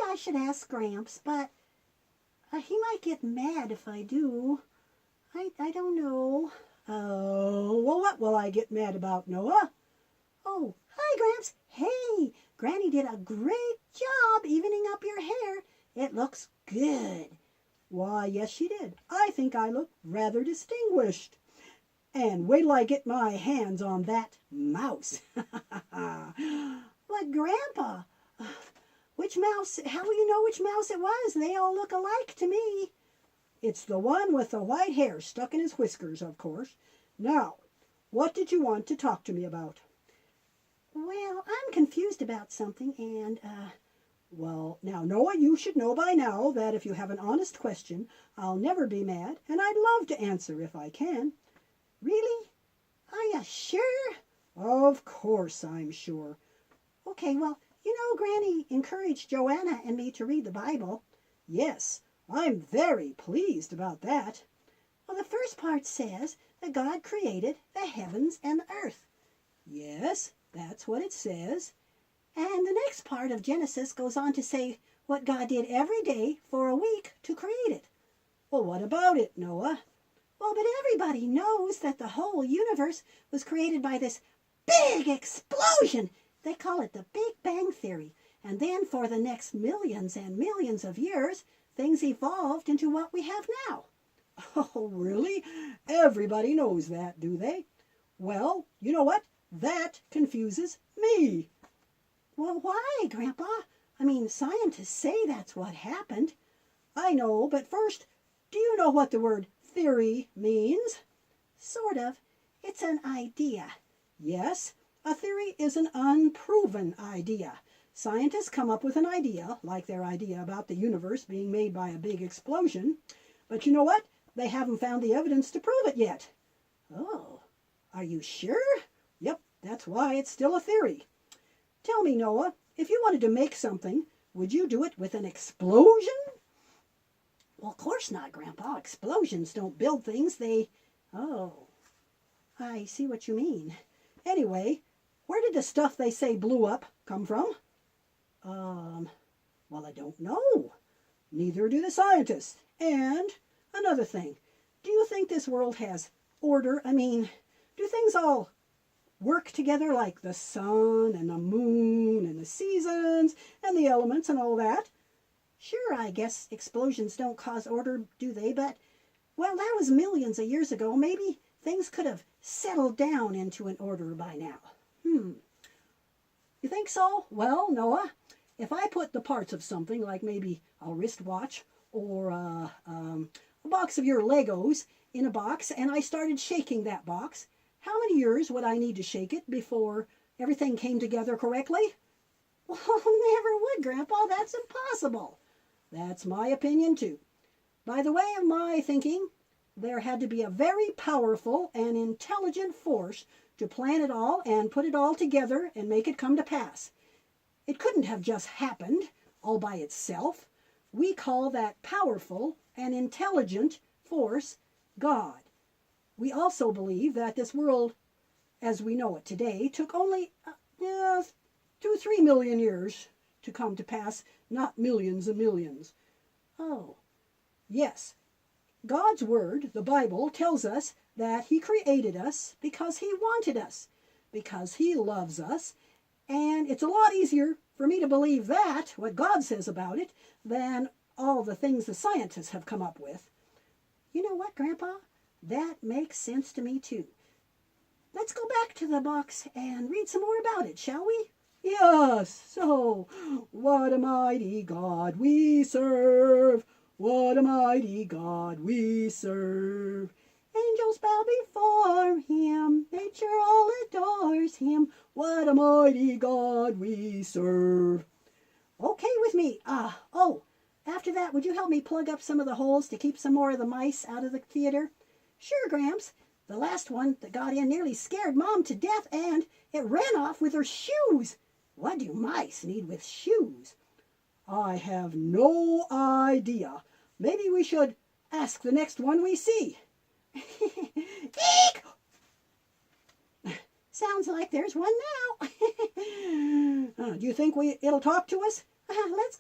I should ask Gramps, but he might get mad if I do. I don't know. Oh, well, what will I get mad about, Noah? Oh, hi, Gramps. Hey, Granny did a great job evening up your hair. It looks good. Why, yes, she did. I think I look rather distinguished. And wait till I get my hands on that mouse. But, Grandpa, which mouse? How will you know which mouse it was? They all look alike to me. It's the one with the white hair stuck in his whiskers, of course. Now, what did you want to talk to me about? Well, I'm confused about something, and, Well, now, Noah, you should know by now that if you have an honest question, I'll never be mad, and I'd love to answer if I can. Really? Are you sure? Of course I'm sure. Okay, well, you know Granny encouraged Joanna and me to read the Bible. Yes, I'm very pleased about that. Well, the first part says that God created the heavens and the earth. Yes, that's what it says. And the next part of Genesis goes on to say what God did every day for a week to create it. Well, what about it, Noah? Well, but everybody knows that the whole universe was created by this big explosion. They call it the Big Bang Theory. And then for the next millions and millions of years, things evolved into what we have now. Oh, really? Everybody knows that, do they? Well, you know what? That confuses me. Well, why, Grandpa? I mean, scientists say that's what happened. I know, but first, do you know what the word theory means? Sort of. It's an idea. Yes, a theory is an unproven idea. Scientists come up with an idea, like their idea about the universe being made by a big explosion. But you know what? They haven't found the evidence to prove it yet. Oh, are you sure? Yep, that's why it's still a theory. Tell me, Noah, if you wanted to make something, would you do it with an explosion? Well, of course not, Grandpa. Explosions don't build things. Oh, I see what you mean. Anyway, where did the stuff they say blew up come from? Well, I don't know. Neither do the scientists. And another thing, do you think this world has order? I mean, do things all work together like the sun and the moon and the seasons and the elements and all that? Sure, I guess explosions don't cause order, do they? But, well, that was millions of years ago. Maybe things could have settled down into an order by now. You think so? Well, Noah, if I put the parts of something like maybe a wristwatch or a box of your Legos in a box and I started shaking that box, how many years would I need to shake it before everything came together correctly? Well, never would, Grandpa. That's impossible. That's my opinion, too. By the way of my thinking, there had to be a very powerful and intelligent force to plan it all and put it all together and make it come to pass. It couldn't have just happened all by itself. We call that powerful and intelligent force God. We also believe that this world, as we know it today, took only 2-3 million years to come to pass, not millions and millions. Oh. Yes, God's Word, the Bible, tells us that He created us because He wanted us, because He loves us, and it's a lot easier for me to believe that, what God says about it, than all the things the scientists have come up with. You know what, Grandpa? That makes sense to me, too. Let's go back to the box and read some more about it, shall we? Yes, so, what a mighty God we serve, what a mighty God we serve. Angels bow before Him, nature all adores Him, what a mighty God we serve. Okay with me. After that, would you help me plug up some of the holes to keep some more of the mice out of the theater? Sure, Gramps. The last one that got in nearly scared Mom to death, and it ran off with her shoes. What do mice need with shoes? I have no idea. Maybe we should ask the next one we see. Eek! Sounds like there's one now. Do you think it'll talk to us? Let's